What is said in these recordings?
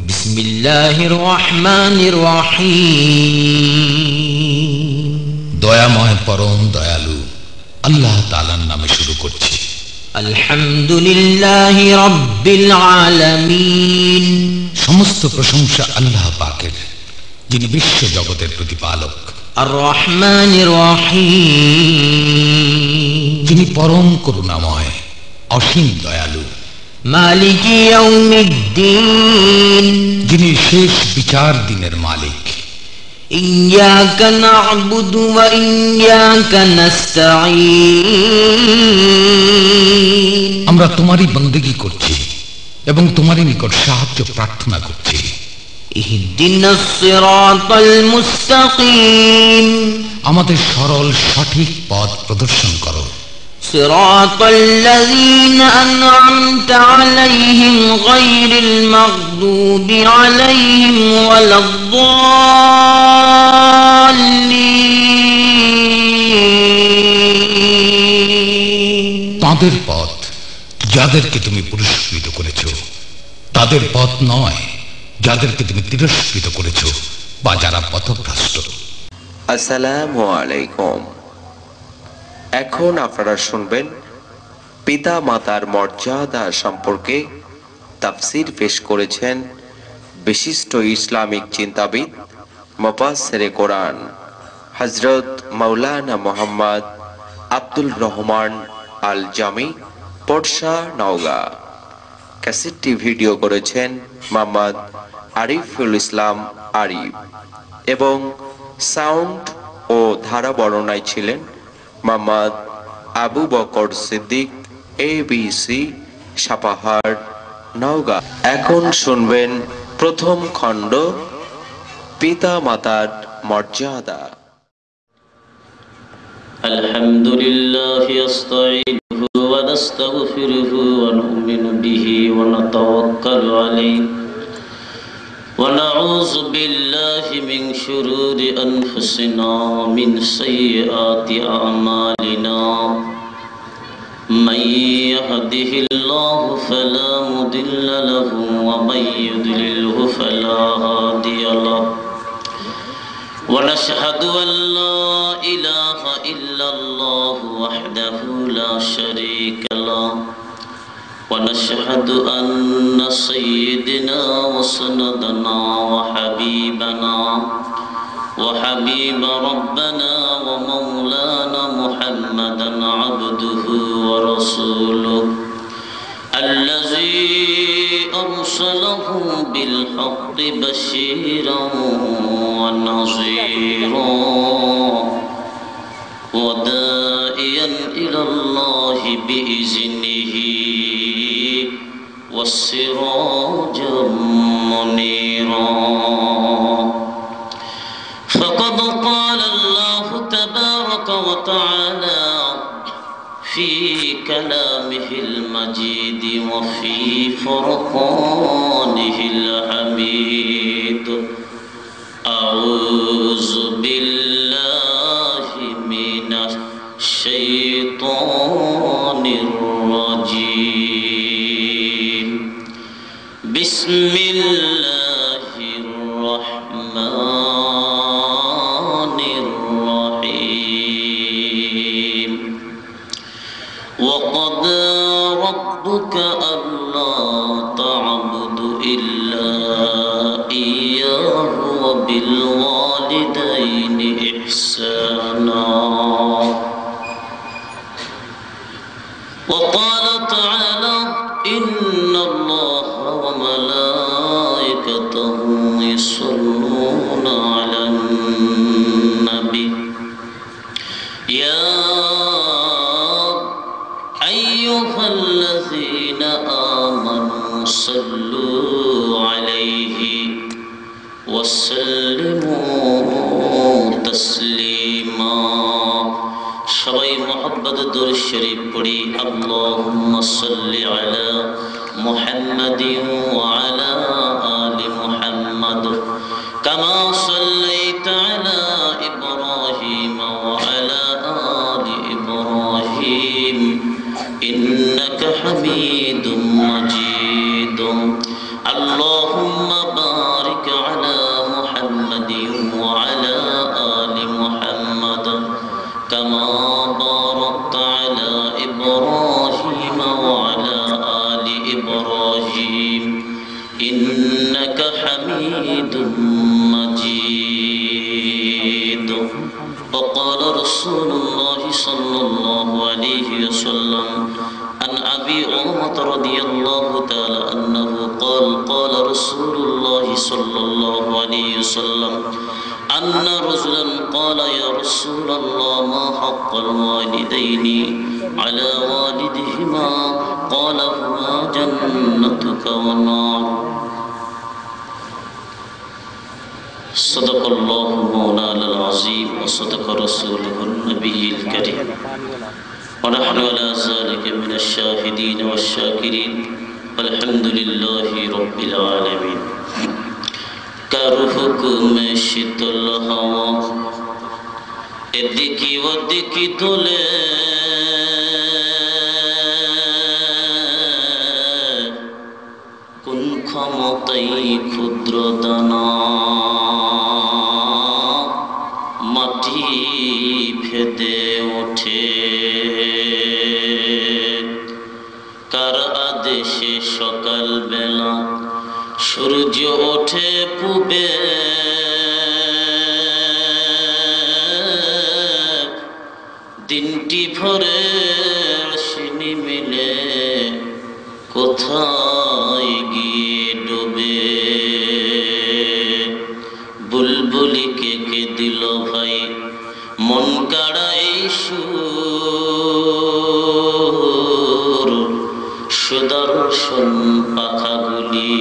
বিসমিল্লাহির রহমানির রহিম। দয়াময় পরম দয়ালু আল্লাহ তাআলার নামে শুরু করছি। আলহামদুলিল্লাহি রাব্বিল আলামিন। সমস্ত প্রশংসা আল্লাহ পাকের, যিনি বিশ্ব জগতের প্রতিপালক। আর রহমানির রহিম, যিনি পরম করুণাময়, অসীম দয়ালু। মালিকি ইয়াউমিদ্দিন, যিনি শেষ বিচার দিনের মালিক। ইয়্যাকা না'বুদু ওয়া ইয়্যাকা নাস্তাঈন। আমরা তোমারই বন্দেগী করছি এবং তোমারই নিকট সাহায্য প্রার্থনা করছি। ইহদিনাস সিরাতাল মুস্তাকিম, আমাদের সরল সঠিক পথ প্রদর্শন করো। সিরাতাল্লাযীনা আন'আমতা আলাইহিম গায়রিল মাগদুবি আলাইহিম ওয়ালাদ-দাল্লিন। তাদের পথ যাদেরকে তুমি পুরস্কৃত করেছো, তাদের পথ নয় যাদেরকে তুমি তিরস্কৃত করেছো বা যারা পথভ্রষ্ট। আসসালামু আলাইকুম। এখন আপনারা শুনবেন পিতা মাতার মর্যাদা সম্পর্কে তাফসীর পেশ করেছেন বিশিষ্ট ইসলামিক চিন্তাবিদ মুফাসসিরে কোরআন হযরত মাওলানা মুহাম্মদ আব্দুল রহমান আল জামি, পটশা, নওগাঁ। ক্যাসেটটি ভিডিও করেছেন মোহাম্মদ আরিফুল ইসলাম আরিফ এবং সাউন্ড ও ধারা বর্ণনায় ছিলেন মোহাম্মদ আবু বকর সিদ্দিক, ABC, সাপাহার, নওগাঁ। এখন শুনবেন প্রথম খণ্ড, পিতা মাতার মর্যাদা। আলহামদুলিল্লাহ নাস্তাঈনুহু ওয়া নাস্তাগফিরুহু ওয়া নু'মিনু বিহি ওয়া নাতাওয়াক্কালু আলাইহি ওয়া নাউযু বিল্লাহি মিন শুরুরি আনফুসিনা ওয়া মিন সাইয়্যাতি আ'মালিনা। মান ইয়াহদিহিল্লাহু ফালা মুদিল্লা লাহু ওয়া মান ইউদ্লিলহু ফালা হাদিয়া লাহু। ونشهد أن لا إله إلا الله وحده لا شريك له ونشهد أن سيدنا وسندنا وحبيبنا وحبيب ربنا ومولانا محمدا عبده ورسوله الذي أرسله بالحق بشيرا ونظيرا وداعيا إلى الله بإذنه وسراجا منيرا. فقد قال الله تبارك وتعالى في كلامه المجيد وفي فرقانه الحميد: أعوذ بالله من الشيطان الرجيم. بسم الله الرحمن الرحيم. وقضى ربك ألا تعبدوا إلا إياه وبالوالدين إحسانا. وقال تعالى: إن الله وملائكته يصلون على النبي يا أيها الذين آمنوا صلوا عليه وسلموا تسليما. সবাই মোহাম্মদ দরুদ শরীফ পড়ি। আল্লাহুম্মা সাল্লি আলা মুহাম্মাদিন ওয়া আলা আলি মুহাম্মাদ কামা সাল্লাইতা আলা ইব্রাহিম ওয়া আলা আলি ইব্রাহিম ইন্নাকা হামিদুম মাজিদ. আল্লাহুম্মা إنك حميد مجيد. وقال رسول الله صلى الله عليه وسلم عن أبي أمامة رضي الله تعالى عنه قال قال رسول الله صلى الله عليه وسلم أن رجلا قال يا رسول الله ما حق الوالدين على والدهما قال هما جنتك ونار. صدق الله مولانا العظيم وصدق رسوله النبي الكريم ونحن على ذلك من الشاهدين والشاكرين والحمد لله رب العالمين. কারো হুকুমে শীতল হাওয়া এদিকে ওদিকে দোলে, কোন ক্ষমতাই ক্ষুদ্র দানা মাটি ভেদে ওঠে, কার আদেশে সকাল বেলা সূর্য ওঠে পূবে, দিনটি ভরে সিনি মিলে কোথায় গিয়ে ডোবে, বুলবুলিকে কে দিল ভাই মন কাড়াই সুর, সুদর্শন পাখাগুলি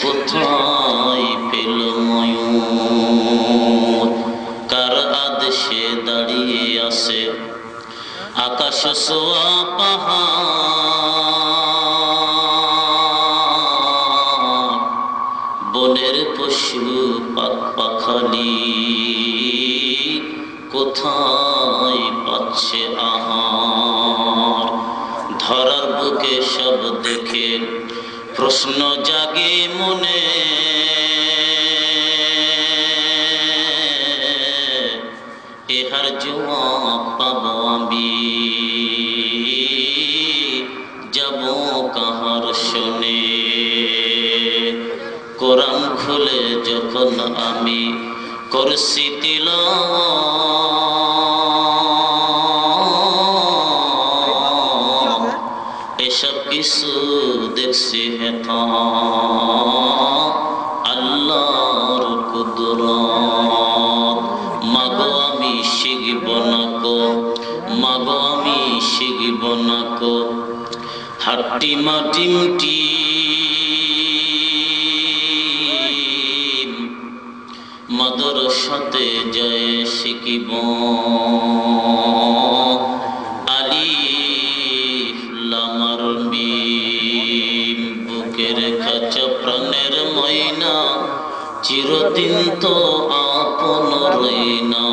কোথায় পেল ময়ূর, কার আদেশে দাঁড়িয়ে আছে আকাশ সোয়া পাহাড়, বনের পশু পাখালি কোথায় পাচ্ছে আহার, ধরার বুকে সব দেখে প্রশ্ন জাগে মনে, এহার জবাব পাবো আমি যাব কাহার শুনে, কোরআন খুলে যখন আমি করছি তিলাওয়াত, এসব কিছু দেখছি হেথা আল্লাহর কুদরত, মাগো আমি শিখব না কো, মাগো আমি শিখব না কো, হাট্টি মাটিমটি মাদ্রাসাতে যায় শিখিব, আলিফ লাম আর মিম বুকের খাঁচা প্রাণের ময়না, চিরদিন তো আপন রইনা,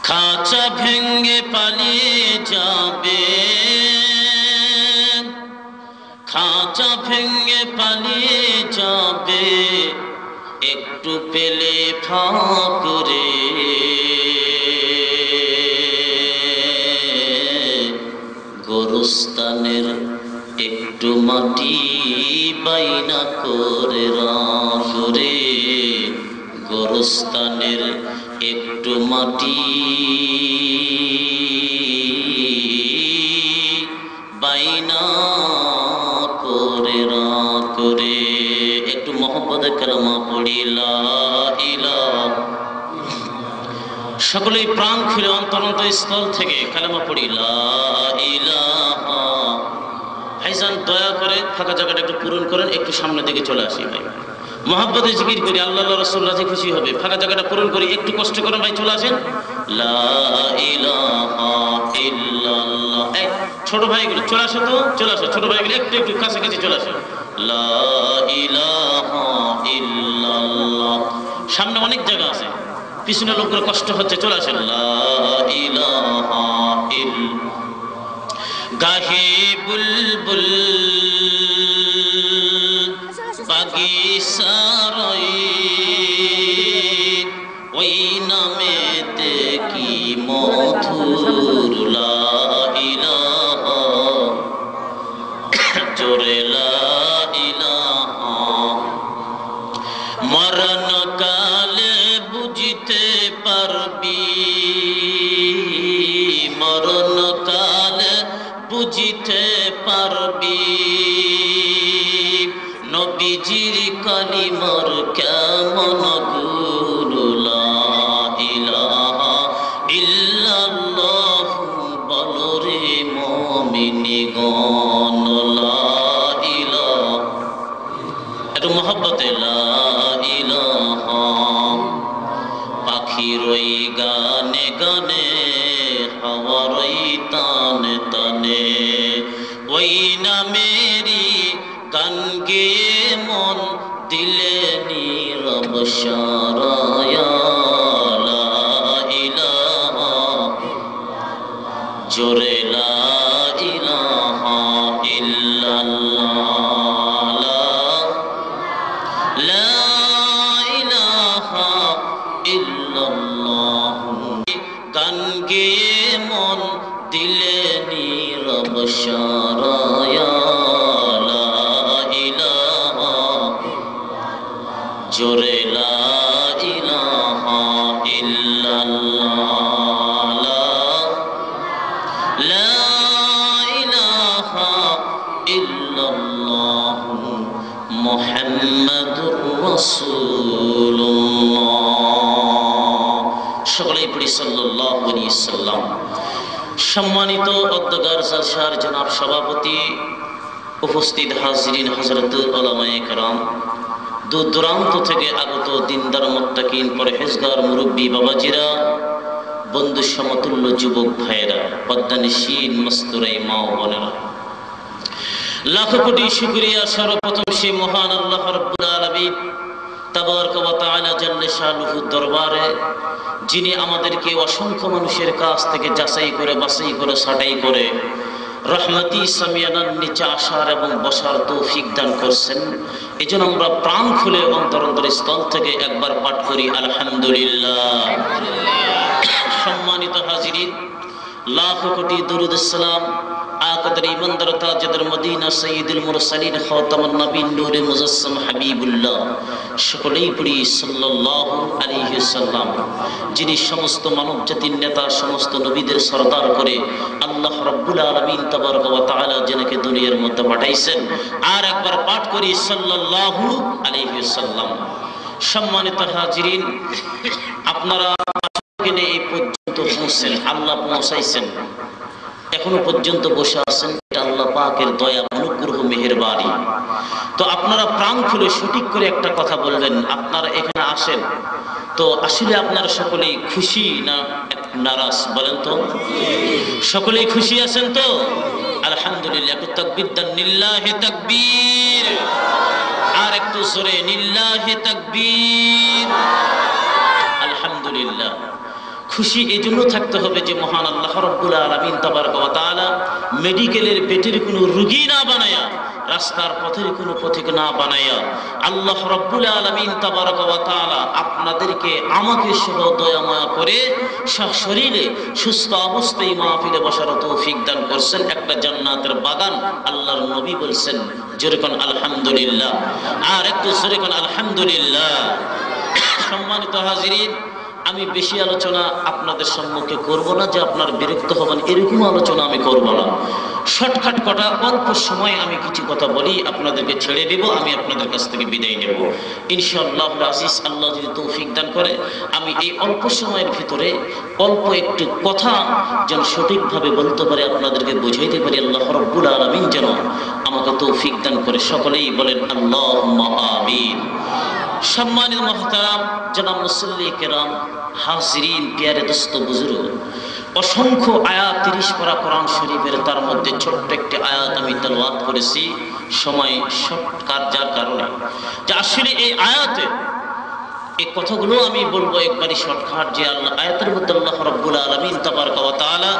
খাঁচা ভেঙ্গে পালিয়ে যাবে, খাঁচা ভেঙ্গে পালিয়ে যাবে, একটু পেলে ফাঁক রে, গোরস্তানের একটু মাটি বাইনা করে রাখ রে, গোরস্তানের একটু মাটি বাইনা করে রাখ রে, একটু মহব্বতে কালেমা পড়ি লা ইলাহা, সকলেই প্রাণ খুলে অন্তরন্ত স্থল থেকে কালেমা পড়ি লা ইলাহা। ভাইজান দয়া করে ফাঁকা জায়গাটা একটু পূরণ করেন, একটু সামনের দিকে চলে আসি ভাই, মহব্বতে জিকির করি, আল্লাহ রাসূল রাজি খুশি হবে, ফাঁকা জায়গাটা পূরণ করি, একটু কষ্ট করেন ভাই, চলে আসেন লা ইলাহা ইল্লাল্লাহ। এই ছোট ভাইগুলো চলে আসো তো, চলে আসো ছোট ভাইগুলো একটু একটু কাছাকাছি চলে আসো, লা ইলাহা ইল্লাল্লাহ। সামনে অনেক জায়গা আছে, পিছনে লোকগুলো কষ্ট হচ্ছে, চলে আসেন লা ইলাহা ইল্লাল্লাহ। গাহে বুলবুল বাগিচারই ওই নামেতে কি মধুর লা ইলাহা জোরে লা ইলাহা। মরণ কালে বুঝতে পারবি, মরণ কালে বুঝতে পারবি, নবীজির কালিমার কেমন গুণ। লা ইলাহা ইল্লাল্লাহ বলো রে মুমিনগণ। লা ইলাহা, একটু মহব্বতে লা ইলাহা। পাখির ওই গানে গানে, হাওয়ার ওই তানে তানে, ওই নামেরই গান গেয়ে মন দিলে নীরব সারায়া। লা ইলাহা, জোরে লা ইলাহা ইল্লাল্লাহ। লা ইলাহা ইল্লাল্লাহ, গান গেয়ে মন দিলে নীরব সারায়া। লা ইলাহা, জোরে লা ইলাহা ইল্লাল্লাহ। লা ইলাহা ইল্লাল্লাহ মুহাম্মাদুর রাসূলুল্লাহ। সকলেই পড়ি সাল্লাল্লাহু আলাইহি সাল্লাম। সম্মানিত অধ্যকার জালসার জনাব সভাপতি, উপস্থিত হাজিরিন, হযরত উলামায়ে কেরাম, দূর দূরান্ত থেকে আগত দিনদার মুত্তাকিন পরহেজগার মুরব্বী বাবাজিরা, বন্ধু সমতুল্য যুবক ভাইয়েরা, পদ্মানিশীন মস্তুরাই মা ও বোনেরা, লাখো কোটি শুকরিয়া সর্বপ্রথম সেই মহান আল্লাহ রাব্বুল আলামিন তাবারক ওয়া তাআলা জাল্লে শানুহু দরবারে, যিনি আমাদেরকে অসংখ্য মানুষের কাছ থেকে যাচাই করে বাছাই করে ছাঁটাই করে রহমতি সামিয়ানার নিচে আসার এবং বসার তৌফিক দান করছেন। এই জন্য আমরা প্রাণ খুলে অন্তর স্থল থেকে একবার পাঠ করি আলহামদুলিল্লাহ। সম্মানিত হাজিরিন, লাখো কোটি দরুদ সালাম আকাদের ইমানদার তাজেদার মদিনা সাইয়্যিদুল মুরসালিন খাতামুন নবীন নূরে মুজাসসাম হাবিবুল্লাহ, সকলেই পড়ি সাল্লাল্লাহু আলাইহি ওয়াসাল্লাম। যিনি সমস্ত মানব জাতির নেতা, সমস্ত নবীদের সরদার করে আল্লাহ রাব্বুল আলামিন তাবারক ওয়া তাআলা যিনাকে দুনিয়ার মধ্যে পাঠাইছেন। আর একবার পাঠ করি সাল্লাল্লাহু আলাইহি ওয়াসাল্লাম। সম্মানিত হাজিরিন, আপনারা এই পর্যন্ত পৌঁছেন, আল্লাহ পৌঁছাইছেন, এখনো পর্যন্ত বসে আছেন, এটা আল্লাহ পাকের দয়া, অনুগ্রহ, মেহেরবানি। তো আপনারা প্রাণ খুলে সঠিক করে একটা কথা বলবেন, আপনারা এখানে আসেন তো আসলে আপনারা সকলেই খুশি না নারাজ বলেন তো? সকলেই খুশি আছেন তো? আলহামদুলিল্লাহ। একটু তাকবীর দেন, লিল্লাহি তাকবীর। আর একটু জোরে, লিল্লাহি তাকবীর। আলহামদুলিল্লাহ। খুশি এই জন্য থাকতে হবে যে মহান আল্লাহ রাব্বুল আলামিন তাবারক ওয়া তাআলা মেডিকেলের বেডের কোনো রোগী না বানায়া, রাস্তার পথের কোনো পথিক না বানায়া, আল্লাহ রাব্বুল আলামিন তাবারক ওয়া তাআলা আপনাদেরকে আমাকে সহ দয়া মায়া করে শরীরে সুস্থ অবস্থায় মাহফিলে বসার তৌফিক দান করছেন। একটা জান্নাতের বাগান আল্লাহর নবী বলছেন, জোরে কোন আলহামদুলিল্লাহ। আর একটু জোরে কোন আলহামদুলিল্লাহ। সম্মানিত হাজিরিন, আমি বেশি আলোচনা আপনাদের সম্মুখে করব না যে আপনার বিরক্ত হবেন, এরকম আলোচনা আমি করব না। শর্টকাট কটা অল্প সময় আমি কিছু কথা বলি, আপনাদেরকে ছেড়ে দেব, আমি আপনাদের কাছ থেকে বিদায় নেব ইনশাআল্লাহ আজিজ। আল্লাহ যদি তৌফিক দান করে আমি এই অল্প সময়ের ভিতরে অল্প একটু কথা যেন সঠিকভাবে বলতে পারে, আপনাদেরকে বুঝাইতে পারি। আল্লাহ রাব্বুল আলামিন যেন আমাকে তৌফিক দান করে, সকলেই বলেন আল্লাহুম্মা আমিন। সম্মানিত মুহতারাম জনাব মুসল্লি কেরাম, হাজিরিন, প্যারে দোস্ত বুজুর্গ, অসংখ্য আয়াত 30 পারা কোরআন শরীফের, তার মধ্যে ছোট্ট একটি আয়াত আমি তেলাওয়াত করেছি, সময় শর্টকাট যার কারণে যে আসলে এই আয়াতে এই কথাগুলো আমি বলবো একবারই শর্টকাট, যে আল্লাহ আয়াতের মধ্যে আল্লাহ রাব্বুল আলামিন তাবারক ওয়া তাআলা